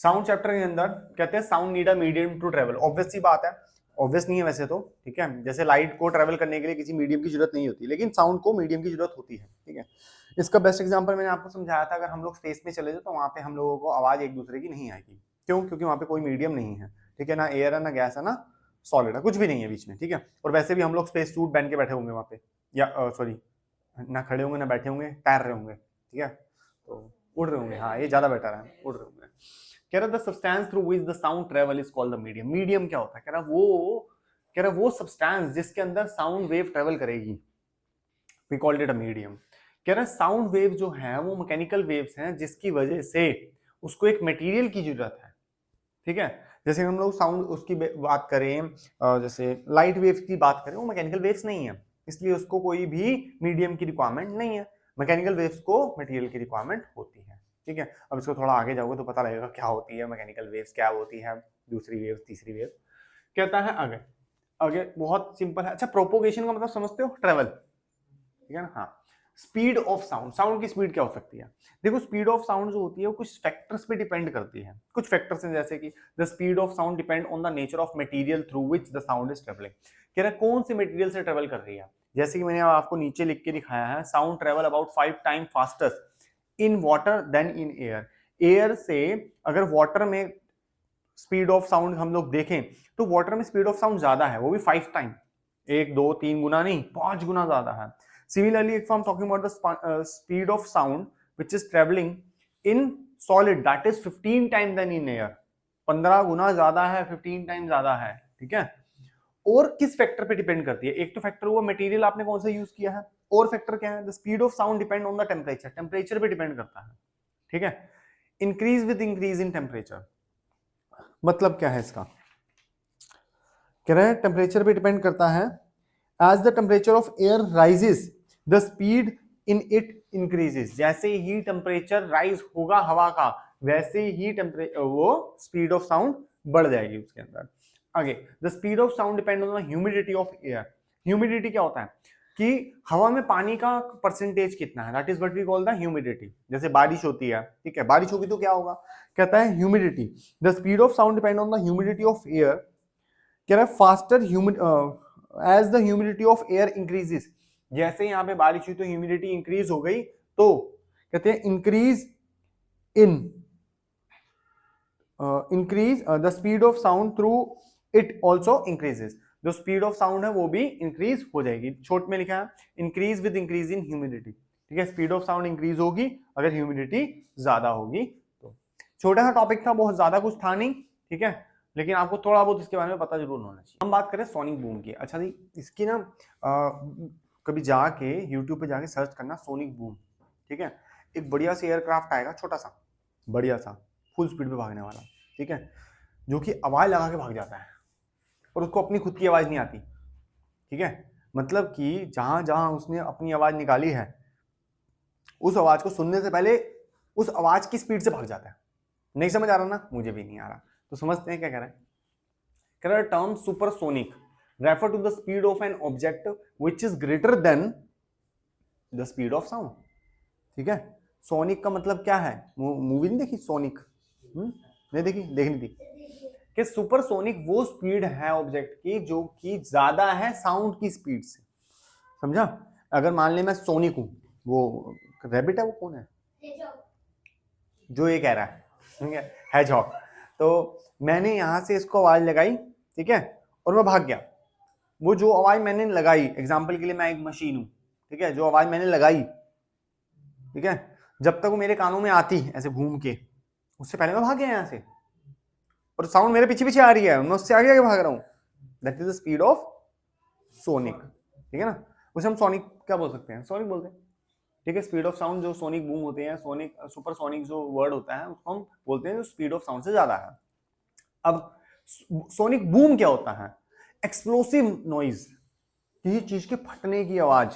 Sound chapter के अंदर कहते हैं sound need a medium to travel. Obvious सी बात है, ऑब्वियस नहीं है वैसे तो, ठीक है। जैसे लाइट को ट्रेवल करने के लिए किसी मीडियम की जरूरत नहीं होती, लेकिन साउंड को मीडियम की जरूरत होती है, ठीक है। इसका बेस्ट एग्जांपल मैंने आपको समझाया था, अगर हम लोग स्पेस में चले जाए तो वहां पे हम लोगों को आवाज एक दूसरे की नहीं आएगी। क्यों? क्योंकि वहां पे कोई मीडियम नहीं है, ठीक है। ना एयर है, ना गैस है, ना सॉलिड है, कुछ भी नहीं है बीच में, ठीक है। और वैसे भी हम लोग स्पेस सूट पहन के बैठे होंगे वहां पे, या सॉरी, ना खड़े होंगे ना बैठे होंगे, तैर रहे होंगे, ठीक है। तो उड़ रहे होंगे, हाँ ये ज्यादा बेटर है, उड़ रहे होंगे। कह रहा the substance through which the sound travel is called the medium. Medium क्या होता है? कह रहा वो सब्सटेंस जिसके अंदर साउंड वेव ट्रेवल करेगी, we called it a medium. कह रहा साउंड वेव जो है वो मैकेनिकल वेव्स हैं, जिसकी वजह से उसको एक मटेरियल की जरूरत है, ठीक है। जैसे हम लोग साउंड उसकी बात करें, जैसे लाइट वेव की बात करें, वो मैकेनिकल वेव्स नहीं है, इसलिए उसको कोई भी मीडियम की रिक्वायरमेंट नहीं है। मैकेनिकल वेव्स को मटेरियल की रिक्वायरमेंट होती है, ठीक है। अब इसको थोड़ा आगे जाओगे तो पता लगेगा क्या होती है मैकेनिकल वेव्स, क्या होती है दूसरी वेव, तीसरी वेव। कहता है आगे, आगे बहुत सिंपल है। अच्छा, प्रोपोगेशन का मतलब समझते हो? ट्रेवल, ठीक है ना। हाँ, स्पीड ऑफ साउंड, साउंड की स्पीड क्या हो सकती है? देखो, स्पीड ऑफ साउंड जो होती है वो कुछ फैक्टर्स पे डिपेंड करती है। कुछ फैक्टर्स हैं जैसे कि the speed of sound depend on the nature of material through which the sound is travelling. कह रहा है कौन से मटेरियल से ट्रेवल कर रही है। जैसे कि मैंने आपको नीचे लिख के दिखाया है, sound travel about 5 time faster in water than in air. Air से अगर वाटर में स्पीड ऑफ साउंड हम लोग देखें तो वाटर में स्पीड ऑफ साउंड ज्यादा है, वो भी 5 टाइम, 1 2 3 गुना नहीं, 5 गुना ज्यादा है। Similarly, if I'm talking about the speed of sound which is traveling in solid, that is 15 times than in air. 15 गुना ज्यादा है, 15 टाइम ज्यादा है, ठीक है। और किस फैक्टर पे डिपेंड करती है? एक तो फैक्टर हुआ मटेरियल आपने कौन सा यूज किया है, और फैक्टर क्या है? The speed of sound depend on the temperature, temperature पे डिपेंड करता है, ठीक है। Increase with increase in temperature, मतलब क्या है इसका? कह रहे हैं टेम्परेचर पे डिपेंड करता है। As the temperature of air rises the speed in it increases. जैसे ही टेम्परेचर राइज होगा हवा का, वैसे ही टेम्परेचर वो स्पीड ऑफ साउंड बढ़ जाएगी उसके अंदर। आगे, the speed of sound depend on the humidity of air. Humidity क्या होता है? कि हवा में पानी का परसेंटेज कितना है, that is what we call the humidity. जैसे बारिश होती है, ठीक है, बारिश होगी तो क्या होगा? कहता है humidity. The speed of sound depend on the humidity of air. कह रहा है faster as the humidity of air increases. जैसे यहाँ पे बारिश हुई तो ह्यूमिडिटी इंक्रीज हो गई, तो कहते हैं increase the speed of sound through it also increases. जो स्पीड ऑफ साउंड है वो भी इंक्रीज हो जाएगी। छोट में लिखा है increase with increase in humidity, ठीक है। स्पीड ऑफ साउंड इंक्रीज होगी अगर ह्यूमिडिटी ज्यादा होगी तो। छोटा सा टॉपिक था, बहुत ज्यादा कुछ था नहीं, ठीक है, लेकिन आपको थोड़ा बहुत इसके बारे में पता जरूर होना चाहिए। हम बात करें सोनिक बूम की। अच्छा जी, इसकी ना कभी जाके यूट्यूब पे जाके सर्च करना सोनिक बूम, ठीक है। एक बढ़िया सा एयरक्राफ्ट आएगा, छोटा सा, बढ़िया सा, फुल स्पीड पे भागने वाला, ठीक है, जो कि आवाज लगा के भाग जाता है और उसको अपनी खुद की आवाज नहीं आती, ठीक है। मतलब कि जहां जहां उसने अपनी आवाज निकाली है, उस आवाज को सुनने से पहले उस आवाज की स्पीड से भाग जाता है। नहीं समझ आ रहा ना? मुझे भी नहीं आ रहा, तो समझते हैं क्या कह रहा है। कह रहा है term supersonic refer to the speed of an object which is greater than the speed of sound, ठीक है। सोनिक का मतलब क्या है? मूवी नहीं देखी सोनिक? नहीं देखी? देखनी थी। कि सुपरसोनिक वो स्पीड है ऑब्जेक्ट की जो कि ज्यादा है साउंड की स्पीड से, समझा? अगर मान ले मैं सोनिक हूं, वो रैबिट है, वो कौन है जो ये कह रहा है, ठीक है, हैजहॉग। तो मैंने यहां से इसको आवाज लगाई, ठीक है, और मैं भाग गया। वो जो आवाज मैंने लगाई, एग्जाम्पल के लिए मैं एक मशीन हूं, ठीक है, जो आवाज मैंने लगाई, ठीक है, जब तक वो मेरे कानों में आती ऐसे घूम के, उससे पहले मैं भाग गया यहां से, और साउंड मेरे पीछे पीछे आ रही है, मैं उससे आगे आगे भाग रहा हूं। That is the speed of sonic, ठीक है ना। उसे हम सोनिक क्या बोल सकते हैं? सोनिक बोलते हैं, ठीक है। स्पीड ऑफ साउंड जो सोनिक बूम होते हैं, सोनिक सुपरसोनिक जो वर्ड होता है उसको हम बोलते हैं जो स्पीड ऑफ साउंड से ज्यादा है। अब सोनिक बूम क्या होता है? एक्सप्लोसिव नॉइज, किसी चीज के फटने की आवाज,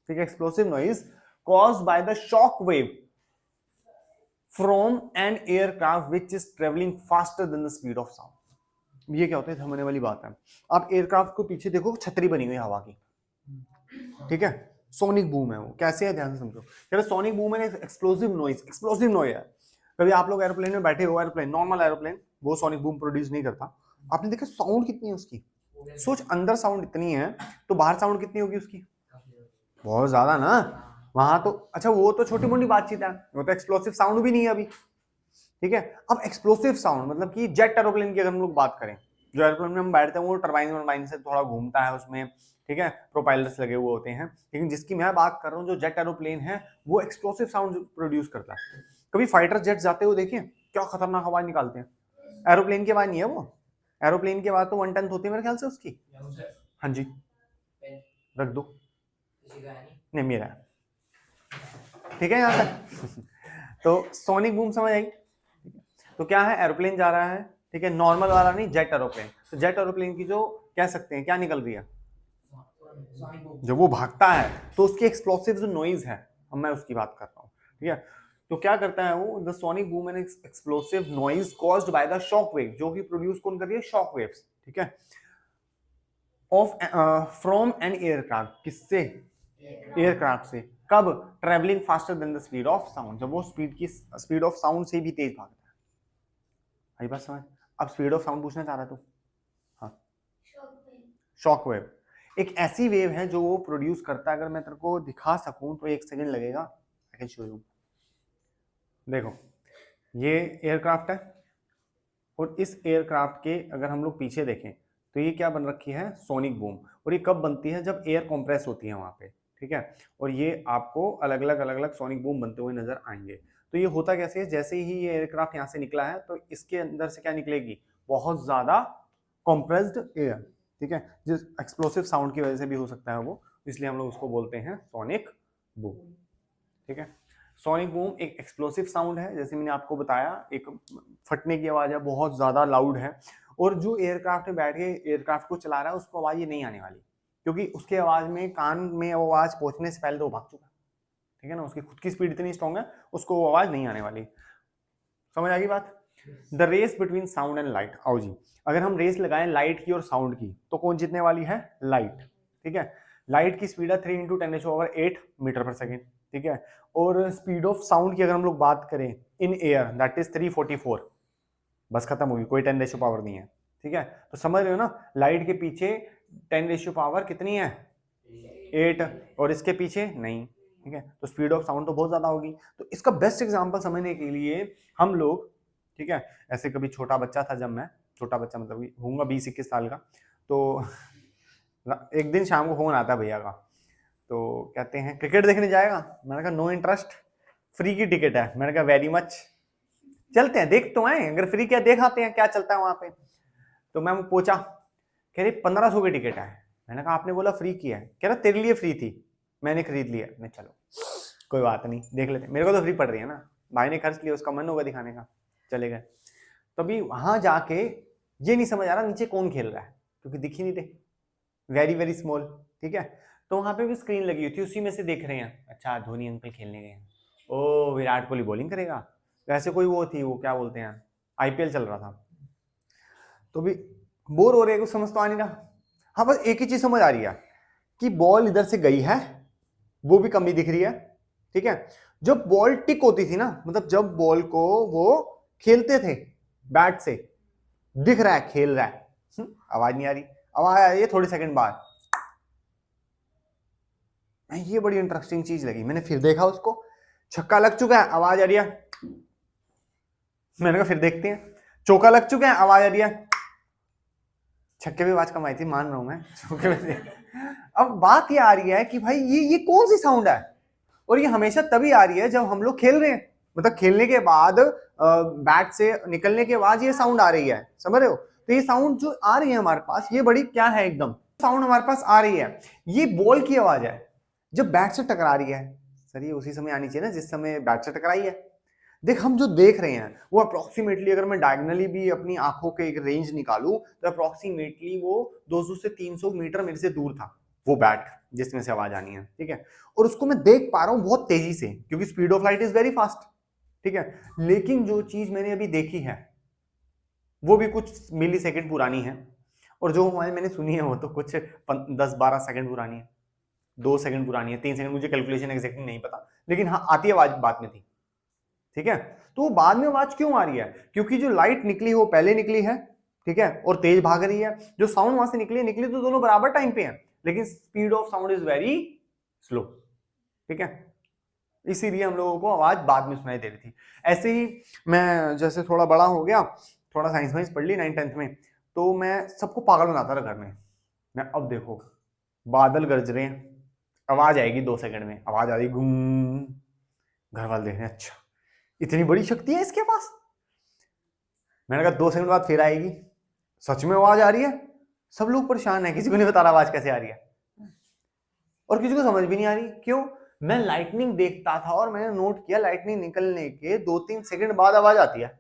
ठीक है, explosive noise caused by the shock wave from an aircraft which is traveling faster than the speed of sound. ये क्या होता है? थमने वाली बात है। आप एयरक्राफ्ट को पीछे देखो, छतरी बनी हुई हवा की, ठीक है, सोनिक बूम है वो। कैसे है ध्यान से समझो। सोनिक बूम है एक्सप्लोसिव नॉइज, एक्सप्लोसिव नॉइज है, कभी आप लोग एरोप्लेन में बैठे हो, एरोप्लेन नॉर्मल एरोप्लेन, वो सोनिक बूम प्रोड्यूस नहीं करता, आपने देखा साउंड कितनी है उसकी, सोच अंदर साउंड इतनी है तो बाहर साउंड कितनी होगी उसकी, बहुत ज्यादा ना। वहां तो अच्छा वो तो छोटी मोटी बातचीत है, वो तो एक्सप्लोसिव साउंड भी नहीं है अभी, ठीक है। अब एक्सप्लोसिव साउंड मतलब कि जेट एरोप्लेन की अगर हम लोग बात करें, जो एरोप्लेन में हम बैठते हैं वो टरबाइन वरबाइन से थोड़ा घूमता है उसमें, ठीक है, प्रोपेलर्स लगे हुए होते हैं, लेकिन जिसकी मैं बात कर रहा हूँ जो जेट एरोप्लेन है वो एक्सप्लोसिव साउंड प्रोड्यूस करता है। कभी फाइटर जेट जाते हुए देखिए क्या खतरनाक आवाज निकालते हैं, एरोप्लेन की आवाज नहीं है वो, एरोप्लेन की आवाज तो 1 टन होती है मेरे ख्याल से उसकी। हाँ जी रख दो, नहीं मेरा है। ठीक है यहाँ तक तो सोनिक बूम समझ आई। तो क्या है, एरोप्लेन जा रहा है, ठीक है, नॉर्मल वाला नहीं, जेट एरोप्लेन। तो जेट एरोप्लेन की जो कह सकते हैं क्या निकल रही है, जब वो भागता है तो उसकी एक्सप्लोसिव जो नॉइज है, अब मैं उसकी बात कर रहा हूँ, ठीक है। तो क्या करता है वो, the sonic boom an explosive noise caused by the shock wave, जो कि प्रोड्यूस कौन कर रही है, शॉक वेव्स, ठीक है, ऑफ फ्रॉम एन एयरक्राफ्ट, किससे, एयरक्राफ्ट से, कब, travelling faster than the speed of sound, जब वो स्पीड ऑफ साउंड से भी तेज भागता है। आई बात समझ। अब स्पीड ऑफ साउंड पूछना चाह रहा तू, हाँ, शॉक वेव एक ऐसी वेव है जो वो प्रोड्यूस करता है, अगर मैं तेरे को दिखा सकूं तो 1 सेकंड लगेगा, आई कैन शो यू। देखो ये एयरक्राफ्ट है और इस एयरक्राफ्ट के अगर हम लोग पीछे देखें तो ये क्या बन रखी है, सोनिक बूम, और ये कब बनती है, जब एयर कंप्रेस होती है वहां पे, ठीक है, और ये आपको अलग अलग सोनिक बूम बनते हुए नजर आएंगे। तो ये होता कैसे है, जैसे ही ये एयरक्राफ्ट यहाँ से निकला है तो इसके अंदर से क्या निकलेगी, बहुत ज्यादा कंप्रेस्ड एयर, ठीक है, जिस एक्सप्लोसिव साउंड की वजह से भी हो सकता है वो, इसलिए हम लोग उसको बोलते हैं सोनिक बूम, ठीक है। सोनिक बूम एक एक्सप्लोसिव साउंड है, जैसे मैंने आपको बताया, एक फटने की आवाज है, बहुत ज्यादा लाउड है, और जो एयरक्राफ्ट में बैठ के एयरक्राफ्ट को चला रहा है उसको आवाज ये नहीं आने वाली, क्योंकि उसके आवाज में कान में आवाज पहुंचने से पहले तो वो भाग चुका, ठीक है ना, उसकी खुद की स्पीड इतनी स्ट्रॉन्ग है उसको वो आवाज नहीं आने वाली। समझ आ गई बात। The race between sound and light, आओ जी, अगर हम रेस लगाएं लाइट की और साउंड की तो कौन जीतने वाली है, लाइट, ठीक है। लाइट की स्पीड है 3 × 10⁸ मीटर पर सेकेंड, ठीक है, और स्पीड ऑफ साउंड की अगर हम लोग बात करें इन एयर दैट इज 344, बस खत्म होगी, कोई 10⁻⁴ नहीं है, ठीक है। तो समझ रहे हो ना, लाइट के पीछे 10⁻⁴ कितनी है, 8, और इसके पीछे नहीं, ठीक है, तो स्पीड ऑफ साउंड तो बहुत ज्यादा होगी। तो इसका बेस्ट एग्जांपल समझने के लिए हम लोग, ठीक है, ऐसे कभी छोटा बच्चा था, जब मैं छोटा बच्चा मतलब होऊंगा 20-21 साल का, तो एक दिन शाम को फोन आता है भैया का, तो कहते हैं क्रिकेट देखने जाएगा, मैंने कहा नो इंटरेस्ट, फ्री की टिकट है, मैंने कहा वेरी मच, चलते हैं देख तो आए, अगर फ्री क्या देख आते हैं क्या चलता है वहां पे। तो मैं पूछा, कह रही 1500 की टिकट है, मैंने कहा आपने बोला फ्री की है, कह रहा तेरे लिए फ्री थी, मैंने खरीद लिया, मैं चलो कोई बात नहीं देख लेते, मेरे को तो फ्री पड़ रही है ना, भाई ने खर्च लिया, उसका मन होगा दिखाने का, चले गए। तभी वहां जाके ये नहीं समझ आ रहा नीचे कौन खेल रहा है, क्योंकि दिख ही नहीं थे, वेरी वेरी स्मॉल, ठीक है। तो वहां पे भी स्क्रीन लगी हुई थी, उसी में से देख रहे हैं, अच्छा धोनी अंकल खेलने गए हैं, ओ विराट कोहली बॉलिंग करेगा, वैसे कोई वो थी, वो क्या बोलते हैं, आईपीएल चल रहा था, तो भी बोर हो रहे हैं, कुछ समझ तो आ नहीं रहा। हाँ बस एक ही चीज समझ आ रही है कि बॉल इधर से गई है, वो भी कमी दिख रही है, ठीक है। जब बॉल टिक होती थी ना, मतलब जब बॉल को वो खेलते थे बैट से, दिख रहा है खेल रहा है, आवाज नहीं आ रही, आवाज आ रही है थोड़ी सेकंड बाद। ये बड़ी इंटरेस्टिंग चीज लगी, मैंने फिर देखा उसको, छक्का लग चुका है, आवाज आ रही है, मैंने कहा फिर देखते हैं, चौका लग चुका है, आवाज आ रही है, छक्के भी आवाज कम आई थी मान रहा हूं मैं, चौके में अब बात ये आ रही है कि भाई ये कौन सी साउंड है, और ये हमेशा तभी आ रही है जब हम लोग खेल रहे हैं, मतलब खेलने के बाद बैट से निकलने के बाद ये साउंड आ रही है, समझ रहे हो। तो ये साउंड जो आ रही है हमारे पास, ये बड़ी क्या है, एकदम साउंड हमारे पास आ रही है, ये बॉल की आवाज है जब बैट से टकरा रही है। सर ये उसी समय आनी चाहिए ना जिस समय बैट से टकराई है। देख हम जो देख रहे हैं वो अप्रोक्सीमेटली, अगर मैं डायगनली भी अपनी आंखों के एक रेंज निकालूं तो अप्रोक्सीमेटली वो 200 से 300 मीटर मेरे से दूर था वो बैट जिसमें से आवाज आनी है, ठीक है, और उसको मैं देख पा रहा हूं बहुत तेजी से, क्योंकि speed of light is very fast, ठीक है। लेकिन जो चीज मैंने अभी देखी है वो भी कुछ मिली सेकेंड पुरानी है, और जो मैंने सुनी है वो तो कुछ 10-12 सेकंड पुरानी है, 2 सेकंड पुरानी है, 3 सेकंड, मुझे कैलकुलेशन एग्जैक्टली नहीं पता, लेकिन हाँ आती है आवाज बात में थी, ठीक है। तो बाद में आवाज क्यों आ रही है? क्योंकि जो लाइट निकली हो पहले निकली है, ठीक है, और तेज भाग रही है। जो साउंड वहां से निकली तो दोनों बराबर टाइम पे हैं, लेकिन speed of sound is very slow, ठीक है। इसीलिए हम लोगों को आवाज बाद में सुनाई दे रही थी। ऐसे ही मैं जैसे थोड़ा बड़ा हो गया, थोड़ा साइंस वाइंस पढ़ ली 9th-10th में, तो मैं सबको पागल बनाता था घर में। मैं अब देखो बादल गरज रहे हैं, आवाज आएगी 2 सेकंड में, आवाज आ रही घूम, घर वाले देख रहे हैं, अच्छा इतनी बड़ी शक्ति है इसके पास। मैंने कहा 2 सेकंड बाद फिर आएगी, सच में आवाज आ रही है। सब लोग परेशान है, किसी को नहीं बता रहा आवाज कैसे आ रही है, और किसी को समझ भी नहीं आ रही। क्यों? मैं लाइटनिंग देखता था और मैंने नोट किया लाइटनिंग निकलने के 2-3 सेकंड बाद आवाज आती है।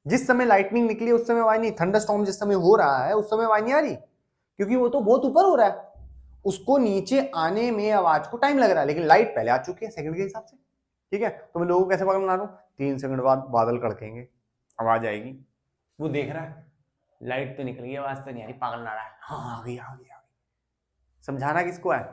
जिस समय लाइटनिंग निकली उस समय आवाज नहीं, थंडरस्टॉर्म जिस समय हो रहा है उस समय आवाज नहीं आ रही, क्योंकि वो तो बहुत ऊपर हो रहा है, उसको नीचे आने में आवाज को टाइम लग रहा है, लेकिन लाइट पहले आ चुकी है सेकंड के हिसाब से, ठीक है। तो मैं लोगों को कैसे पागल बना रहा हूँ, 3 सेकंड बाद बादल कड़केंगे, आवाज आएगी, वो देख रहा है लाइट तो निकल गई, आवाज तो नहीं आ रही, पागल बना रहा है, हाँ आ गई आ गई आ गई। समझाना किसको है?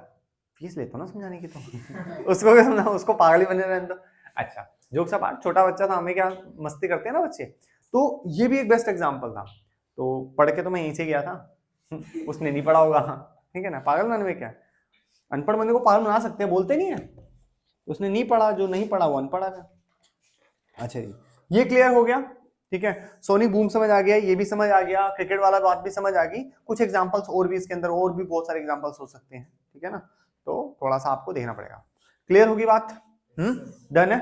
फीस लेते हो ना समझाने की, तो उसको भी समझाओ, उसको पागल ही बने रहने दो। अच्छा, जोक सा बात, छोटा बच्चा था, हमें क्या मस्ती करते हैं ना बच्चे, तो ये भी एक बेस्ट एग्जांपल था। तो पढ़ के तो मैं यहीं से गया था, उसने नहीं पढ़ा होगा, ठीक है ना, पागल बनाने में क्या, अनपढ़ बंदे को पागल बना सकते हैं, बोलते नहीं है। उसने नहीं पढ़ा, जो नहीं पढ़ा वो अनपढ़ है। अच्छा जी, ये क्लियर हो गया, ठीक है। सोनी बूम समझ आ गया, ये भी समझ आ गया, क्रिकेट वाला बात भी समझ आ गई। कुछ एग्जांपल्स और भी इसके अंदर, और भी बहुत सारे एग्जांपल्स हो सकते हैं, ठीक है ना, तो थोड़ा सा आपको देखना पड़ेगा। क्लियर होगी बात? डन है।